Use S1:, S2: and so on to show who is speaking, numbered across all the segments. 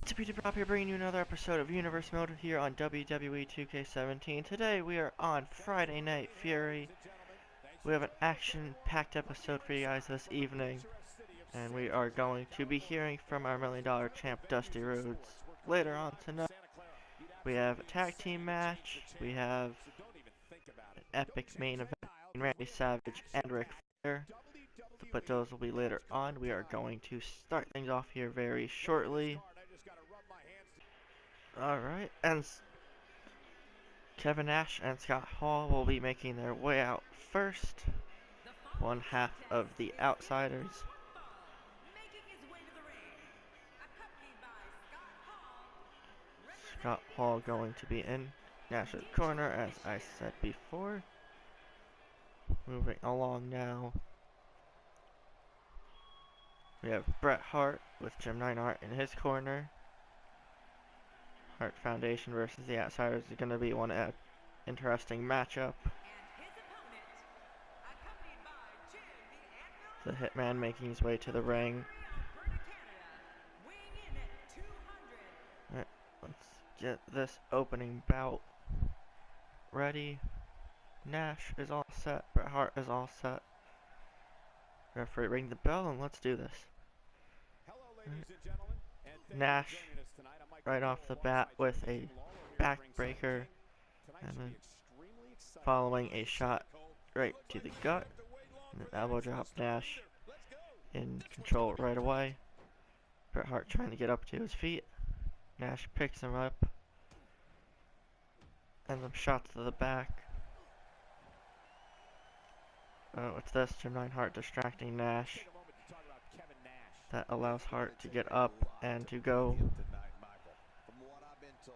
S1: It's Pop here, bringing you another episode of Universe Mode here on WWE 2k17. Today we are on Friday Night Fury. We have an action-packed episode for you guys this evening, and we are going to be hearing from our $1 Million champ Dusty Rhodes later on tonight. We have a tag team match. We have an epic main event between Randy Savage and Ric Flair, but those will be later on. We are going to start things off here very shortly. Alright, and Kevin Nash and Scott Hall will be making their way out first. One half of the Outsiders. Scott Hall going to be in Nash's corner, as I said before. Moving along now. We have Bret Hart with Jim Neidhart in his corner. Hart Foundation versus the Outsiders is going to be one interesting matchup. The Hitman making his way to the ring. Alright, let's get this opening bout ready. Nash is all set. Bret Hart is all set. Referee, ring the bell and let's do this. Nash right off the bat with a backbreaker and then following a shot right to the gut and an elbow drop. Nash in control right away. Bret Hart trying to get up to his feet. Nash picks him up and some shots to the back. Oh, what's this? Jim Neidhart distracting Nash. That allows Hart to get up and to go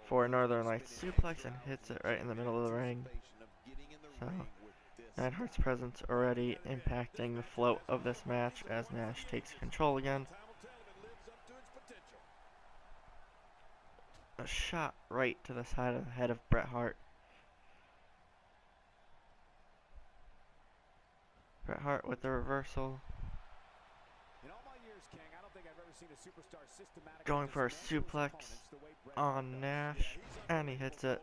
S1: for a Northern Lights suplex and hits it right in the middle of the ring. So, Neidhart's presence already impacting the flow of this match as Nash takes control again. A shot right to the side of the head of Bret Hart. Bret Hart with the reversal. Going for a suplex on Nash, and he hits it.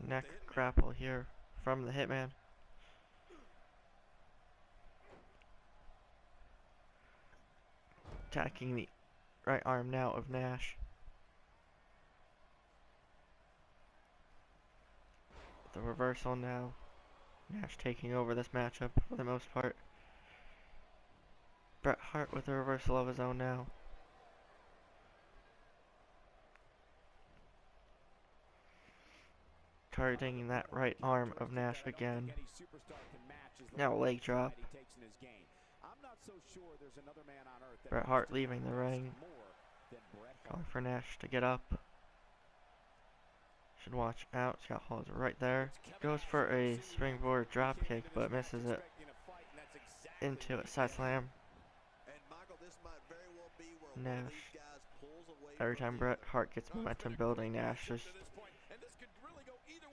S1: Neck grapple here from the Hitman. Attacking the right arm now of Nash. The reversal now. Nash taking over this matchup for the most part. Bret Hart with a reversal of his own now. Targeting that right arm of Nash again. Now leg drop. Bret Hart leaving the ring. Calling for Nash to get up. Should watch out. Scott Hall is right there. Goes for a springboard dropkick, but misses it. Into a side slam. Nash. Every time Bret Hart gets momentum building, Nash just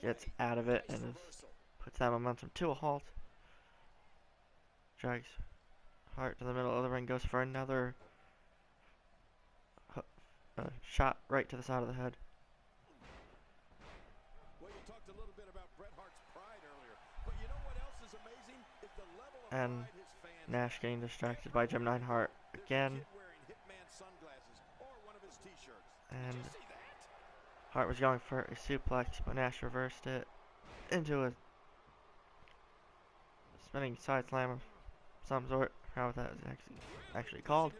S1: gets out of it and puts that momentum to a halt. Drags Hart to the middle of the ring. Goes for another shot right to the side of the head. And Nash getting distracted by Jim Neidhart again. And Hart was going for a suplex, but Nash reversed it into a spinning side slam of some sort. How that is actually called.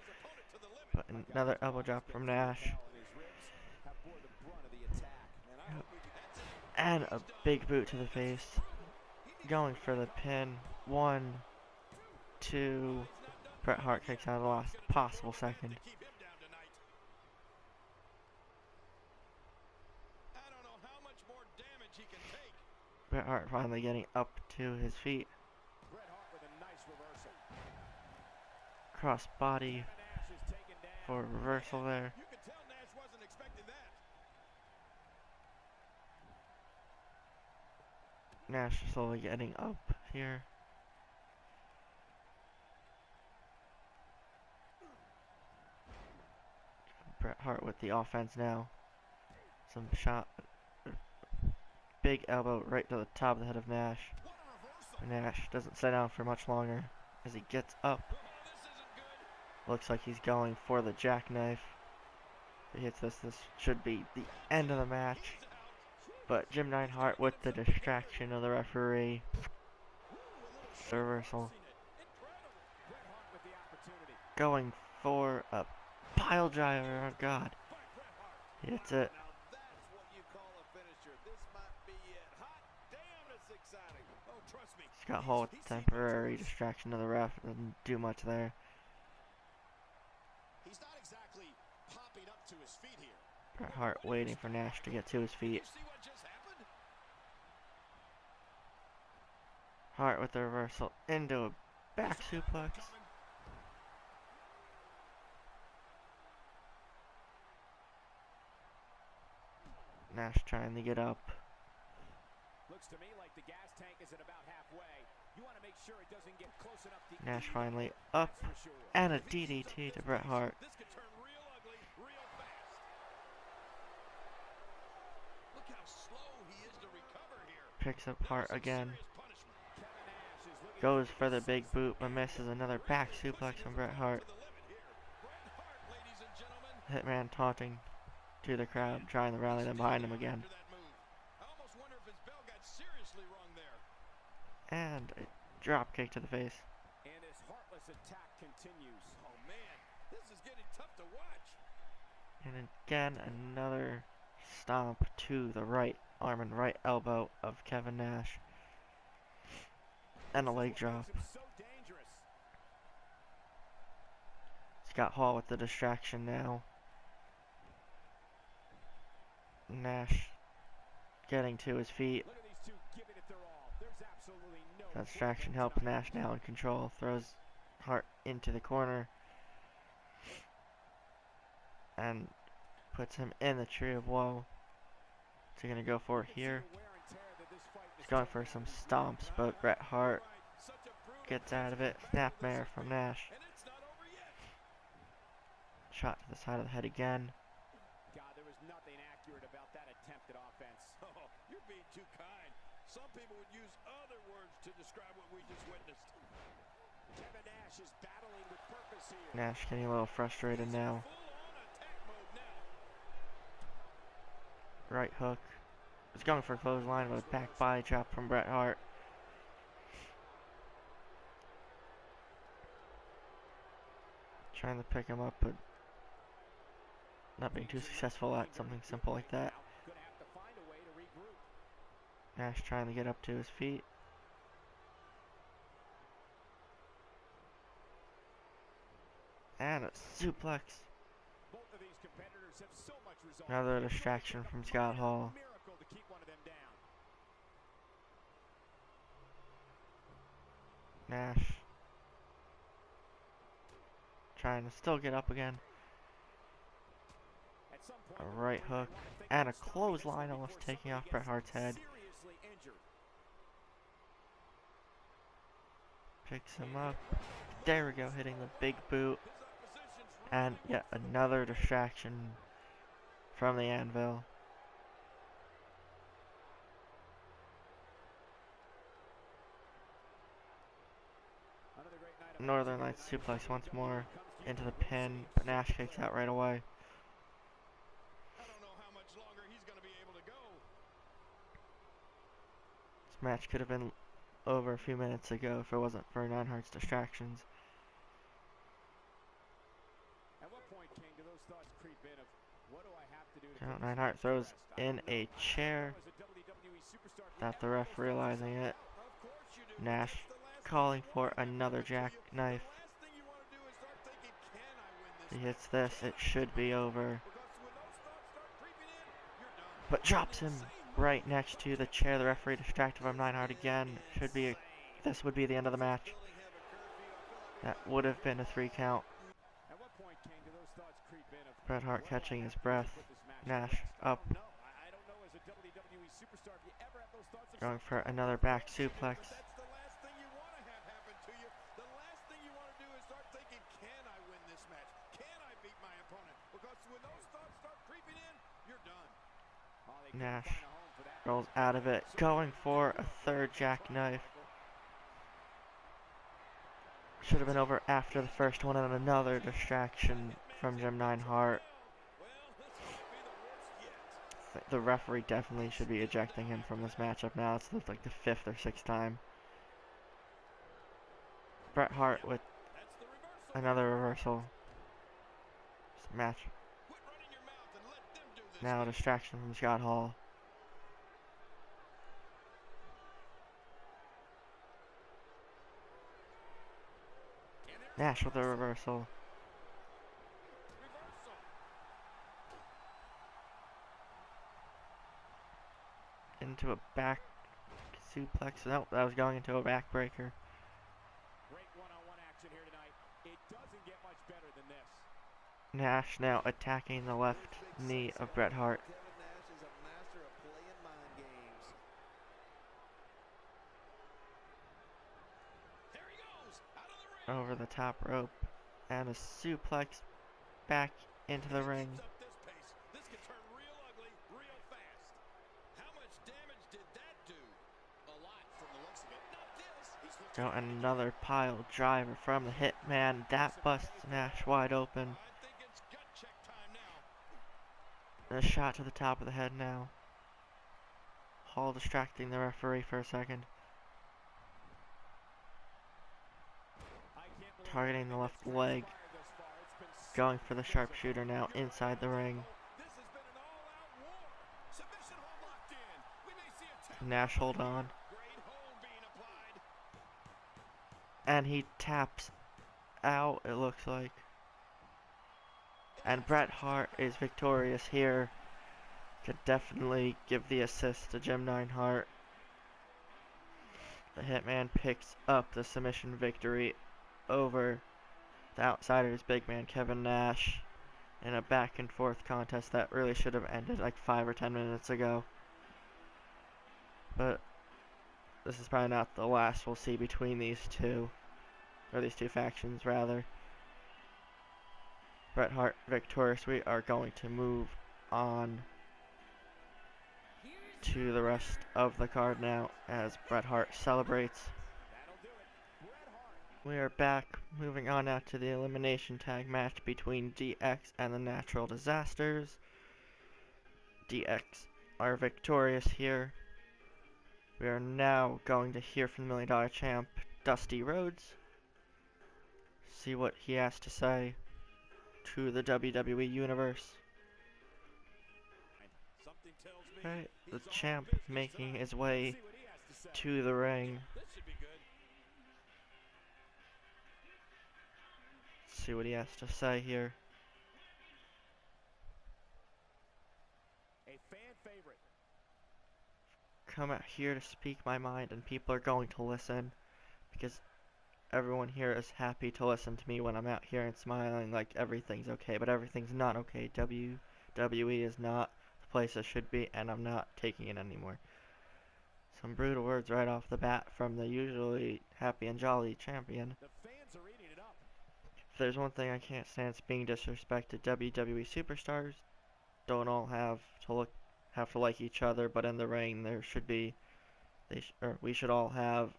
S1: But another elbow drop from Nash. And a big boot to the face. Going for the pin. 1, 2. Bret Hart kicks out of the last possible second. Bret Hart finally getting up to his feet. Cross body for reversal there. Nash slowly getting up here. Bret Hart with the offense now. Some shot, big elbow right to the top of the head of Nash. Nash doesn't sit down for much longer as he gets up. Looks like he's going for the jackknife. If he hits this, this should be the end of the match. But Jim Neidhart with the distraction of the referee. The reversal. Going for a pile driver. Oh God. He hits it. Scott Hall with the temporary distraction of the ref. Doesn't do much there.
S2: He's not exactly popping up to his feet here.
S1: Bret Hart waiting for Nash to get to his feet. Hart with the reversal into a back suplex. Nash trying to get up.
S2: Looks to me like the gas tank is at about halfway. You want to make sure it doesn't get close enough to
S1: Nash finally up and a DDT to Bret Hart.
S2: This could turn real ugly real fast. Look how slow he is to recover here.
S1: Picks up Hart again. Goes for the big boot but misses. Another back suplex from Bret Hart. Hitman taunting to the crowd, trying to rally them behind him again. And a drop kick to the face.
S2: And his heartless attack continues. Oh man, this is getting tough to watch.
S1: And again another stomp to the right arm and right elbow of Kevin Nash. And a leg drop. Scott Hall with the distraction now. Nash getting to his feet. That distraction helps Nash now in control. Throws Hart into the corner. And puts him in the tree of woe. What's he going to go for here? He's going for some stomps, but Bret Hart gets out of it. Snapmare from Nash. Shot to the side of the head again.
S2: God, there was nothing accurate about that attempted offense. Oh, you're being too kind. Some people would use other words to describe what we just witnessed. Kevin Nash is battling with purpose here.
S1: Nash getting a little frustrated now. Right hook. He's going for a clothesline with a back body drop from Bret Hart. Trying to pick him up, but not being too successful at something simple like that. Nash trying to get up to his feet. And a suplex. Another distraction from Scott Hall. Nash trying to still get up again. A right hook and a clothesline almost taking off Bret Hart's head. Picks him up. There we go, hitting the big boot. And yet another distraction from the anvil. Northern Lights suplex once more into the pin, but Nash kicks out right away. This match could have been over a few minutes ago if it wasn't for Neidhart's distractions. Neidhart throws in a chair without the ref realizing it. Nash calling for another jackknife. If he hits this, it should be over. But drops him right next to the chair. The referee distracted from Neidhart again. This would be the end of the match. That would have been a 3 count. Bret Hart catching his breath. Nash up. Going for another back suplex. Nash rolls out of it, going for a third jackknife. Should have been over after the first one, and another distraction from Jim Neidhart. The referee definitely should be ejecting him from this matchup now. It's like the 5th or 6th time. Bret Hart with another reversal. Match. Now a distraction from Scott Hall. Nash with a reversal. Into a back suplex. Nope, that was going into a backbreaker.
S2: Great one-on-one action here tonight. It doesn't get much better than this.
S1: Nash now attacking the left knee of Bret Hart.
S3: Nash is a master of playing mind games.
S2: There he goes, out of the ring.
S1: Over the top rope. And a suplex back into the ring.
S2: Up this pace, this could turn real ugly real fast. How much damage did that do? A lot from the looks of it. Not this.
S1: So another pile driver from the Hitman. That busts Nash wide open.
S2: I think it's gut check time now.
S1: And a shot to the top of the head now. Hall distracting the referee for a second. Targeting the left leg. Going for the sharpshooter now inside the ring.
S2: This has been an all-out war. Submission hold locked in. We may see a tap.
S1: Nash hold on.
S2: Great hold being applied.
S1: And he taps out, it looks like. And Bret Hart is victorious here. Could definitely give the assist to Jim Neidhart. The Hitman picks up the submission victory over the Outsider's big man Kevin Nash in a back and forth contest that really should have ended like 5 or 10 minutes ago. But this is probably not the last we'll see between these two, or these two factions rather. Bret Hart victorious. We are going to move on to the rest of the card now as Bret Hart celebrates. We are back, moving on now to the elimination tag match between DX and the Natural Disasters. DX are victorious here. We are now going to hear from the $1 Million Champ, Dusty Rhodes. See what he has to say to the WWE Universe. Right, the champ making his way to the ring. See what he has to say here.
S2: A fan favorite.
S1: Come out here to speak my mind, and people are going to listen because everyone here is happy to listen to me when I'm out here and smiling like everything's okay, but everything's not okay. WWE is not the place it should be, and I'm not taking it anymore. Some brutal words right off the bat from the usually happy and jolly champion.
S2: The fans are eating it up.
S1: If there's one thing I can't stand, it's being disrespected. WWE superstars don't all have to like each other, but in the ring there should be, we should all have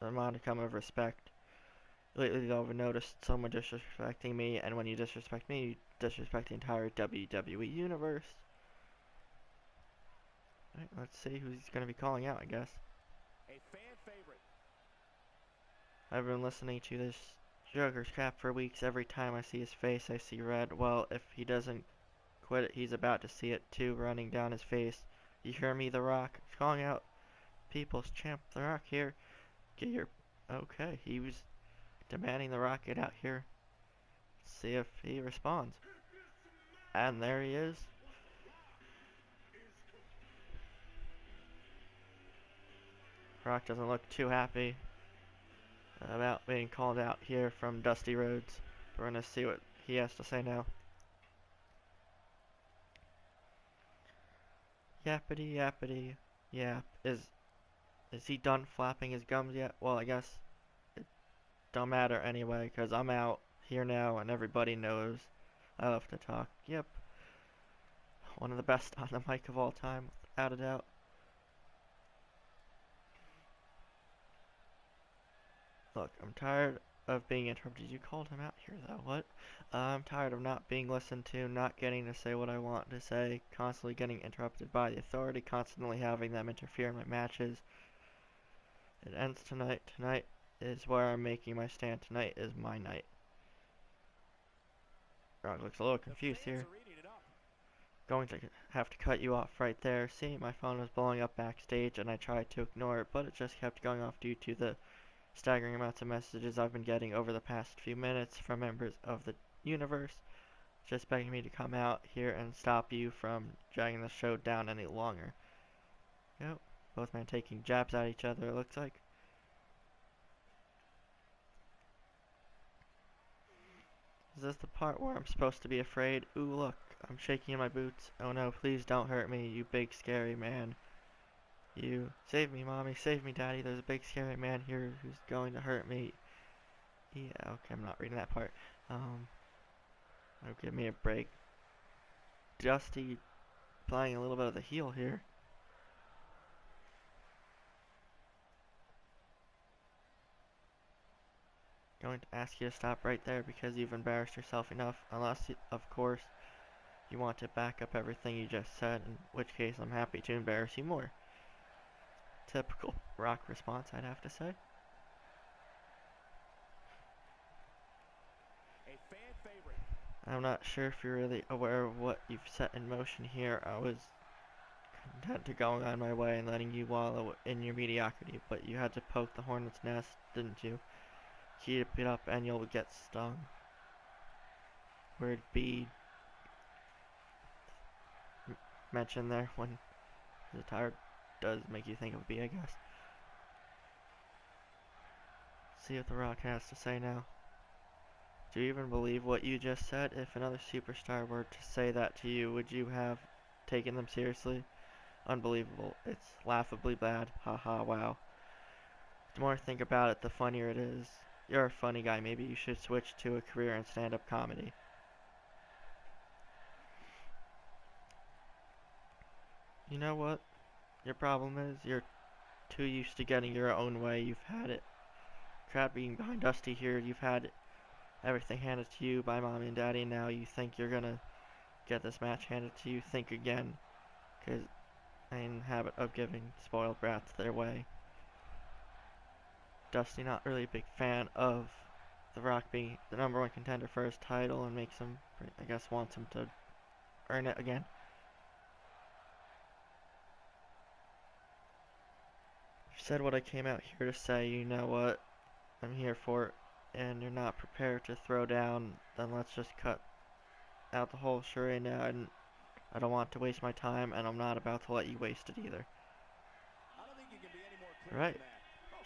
S1: a modicum of respect. Lately, though, I've noticed someone disrespecting me, and when you disrespect me, you disrespect the entire WWE universe. Alright, let's see who he's going to be calling out, I guess.
S2: A fan favorite.
S1: I've been listening to this Joker's crap for weeks. Every time I see his face, I see red. Well, if he doesn't quit it, he's about to see it too, running down his face. You hear me, The Rock? Calling out People's Champ, The Rock here. Get your... Okay, he was demanding The Rock get out here. Let's see if he responds. And there he is. Rock doesn't look too happy about being called out here from Dusty Rhodes. We're gonna see what he has to say now. Yappity yappity yap. Is he done flapping his gums yet? Well, I guess it don't matter anyway, cause I'm out here now and everybody knows I love to talk. Yep. one of the best on the mic of all time, without a doubt. Look, I'm tired of being interrupted. You called him out here, though. What? I'm tired of not being listened to, not getting to say what I want to say, constantly getting interrupted by the authority, constantly having them interfere in my matches. It ends tonight. Tonight is where I'm making my stand. Tonight is my night. Rock looks a little confused here. Going to have to cut you off right there. See, my phone was blowing up backstage and I tried to ignore it, but it just kept going off due to the staggering amounts of messages I've been getting over the past few minutes from members of the universe, just begging me to come out here and stop you from dragging the show down any longer. Yep, both men taking jabs at each other, it looks like. Is this the part where I'm supposed to be afraid? Ooh, look, I'm shaking in my boots. Oh no, please don't hurt me, you big scary man. You save me, mommy, save me, daddy. There's a big scary man here who's going to hurt me. Yeah, okay, I'm not reading that part. Oh, give me a break. Dusty playing a little bit of the heel here. Going to ask you to stop right there because you've embarrassed yourself enough. Unless, of course, you want to back up everything you just said, in which case I'm happy to embarrass you more. Typical Rock response, I'd have to say.
S2: A fan favorite.
S1: I'm not sure if you're really aware of what you've set in motion here. I was content to going on my way and letting you wallow in your mediocrity, but you had to poke the hornet's nest, didn't you? Keep it up and you'll get stung. Word B mentioned there when the tire does make you think of B, I guess. See what The Rock has to say now. Do you even believe what you just said? If another superstar were to say that to you, would you have taken them seriously? Unbelievable. It's laughably bad. Haha, wow. The more I think about it, the funnier it is. You're a funny guy. Maybe you should switch to a career in stand-up comedy. You know what? Your problem is you're too used to getting your own way. You've had it. Crap being behind Dusty here. You've had everything handed to you by mommy and daddy. Now you think you're gonna get this match handed to you. Think again. Because I'm in the habit of giving spoiled brats their way. Dusty not really a big fan of The Rock being the #1 contender for his title and makes him, I guess, wants him to earn it again. You said what I came out here to say. You know what I'm here for, and you're not prepared to throw down, then let's just cut out the whole charade now. And I don't want to waste my time, and I'm not about to let you waste it either.
S2: I don't think you can be any more clear
S1: Right.
S2: than that.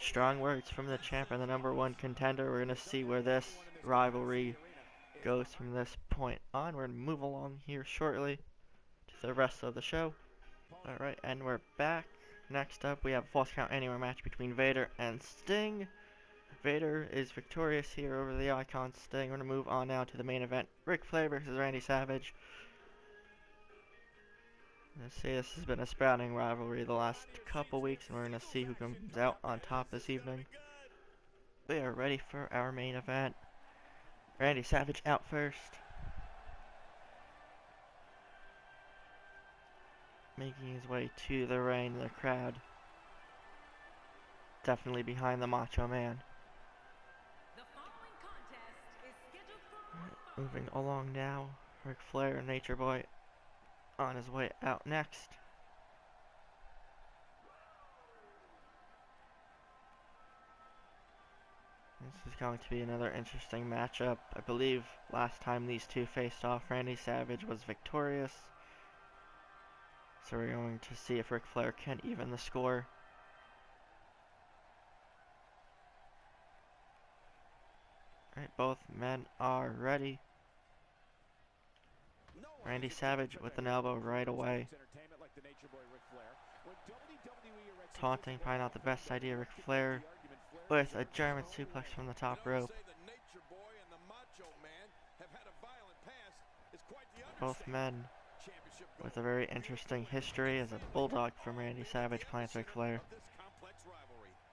S1: Strong words from the champ and the #1 contender. We're going to see where this rivalry goes from this point on. We're going to move along here shortly to the rest of the show. Alright, and we're back. Next up, we have a Falls Count Anywhere match between Vader and Sting. Vader is victorious here over the Icon Sting. We're going to move on now to the main event. Ric Flair versus Randy Savage. Let's see, this has been a sprouting rivalry the last couple weeks, and we're going to see who comes out on top this evening. We are ready for our main event. Randy Savage out first. Making his way to the ring, the crowd definitely behind the Macho Man. Moving along now, Ric Flair, Nature Boy, on his way out next. This is going to be another interesting matchup. I believe last time these two faced off, Randy Savage was victorious. So we're going to see if Ric Flair can even the score. Alright, both men are ready. Randy Savage with an elbow right away. Taunting, probably not the best idea. Ric Flair with a German suplex from the top rope. Both men with a very interesting history as a bulldog from Randy Savage plants Ric Flair.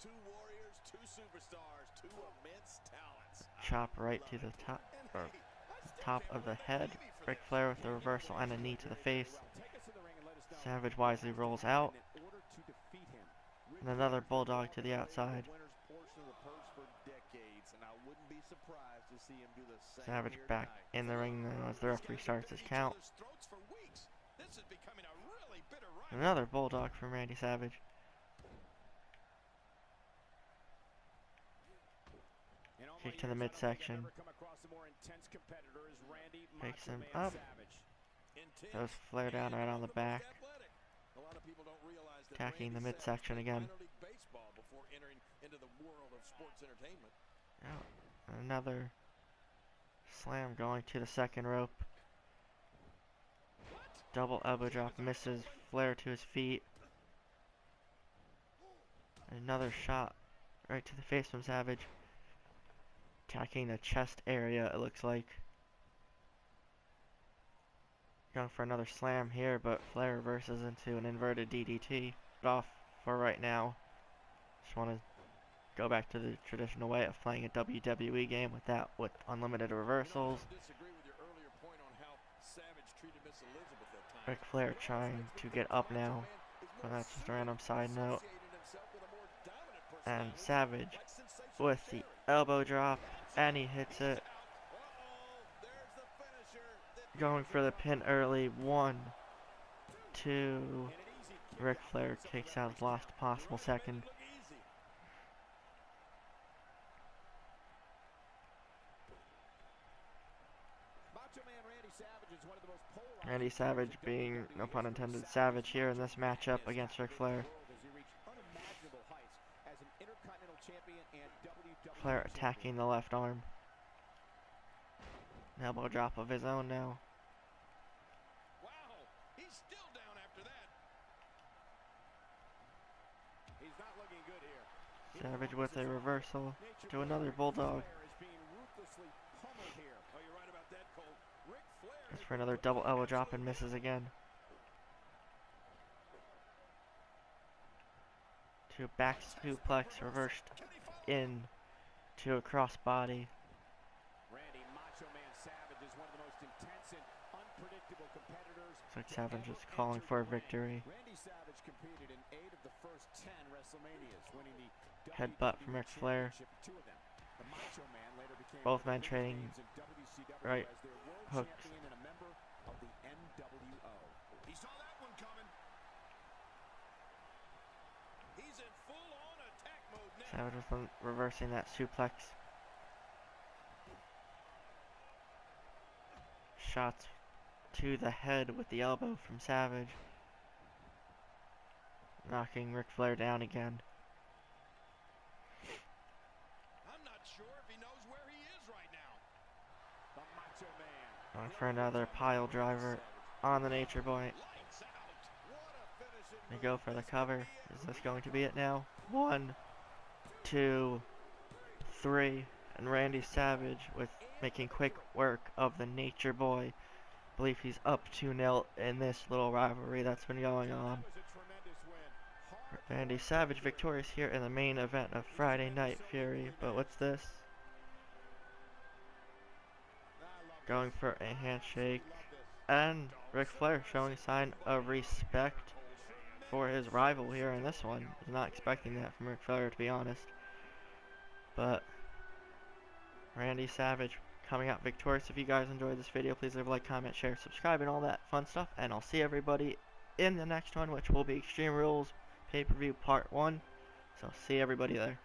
S2: Two warriors, two superstars, two immense talents.
S1: Chop right to the top of the head. Ric Flair with the reversal and a knee to the face. Savage wisely rolls out. And another bulldog to the outside. Savage back in the ring now as the referee starts his count. Another bulldog from Randy Savage. Kick to the midsection. Picks him up. Throws Flair down right on the back. Attacking the midsection again. Oh, another slam going to the second rope. Double elbow drop misses. Flair to his feet. Another shot right to the face from Savage. Attacking the chest area, it looks like. Going for another slam here, but Flair reverses into an inverted DDT. Off for right now. Just want to go back to the traditional way of playing a WWE game with unlimited reversals. Ric Flair trying to get up now, but that's just a random side note. And Savage with the elbow drop, and he hits it. Going for the pin early. 1, 2. Ric Flair kicks out his last possible second. Randy Savage being, no pun intended, savage here in this matchup against Ric Flair. Flair attacking the left arm. An elbow drop of his own now.
S2: Wow, he's still down after that. He's not looking good here.
S1: Savage with a reversal to another bulldog. Goes for another double elbow drop and misses again. To back suplex reversed in to a crossbody. Looks like Savage is calling for a victory. Headbutt from Ric Flair. Both men trading right hooks.
S2: He saw that one coming. He's in full-on attack mode now.
S1: Savage was reversing that suplex. Shots to the head with the elbow from Savage. Knocking Ric Flair down again.
S2: I'm not sure if he knows where he is right now. The Macho Man.
S1: Going for another pile driver on the Nature Boy. They go for the cover. Is this going to be it now? 1, 2, 3. And Randy Savage with making quick work of the Nature Boy. I believe he's up 2-0 in this little rivalry that's been going on. Randy Savage victorious here in the main event of Friday Night Fury. But what's this? Going for a handshake. And Ric Flair showing a sign of respect for his rival here in this one. Was not expecting that from Ric Flair, to be honest. But Randy Savage coming out victorious. If you guys enjoyed this video, please leave a like, comment, share, subscribe, and all that fun stuff. And I'll see everybody in the next one, which will be Extreme Rules Pay-Per-View Part 1. So see everybody there.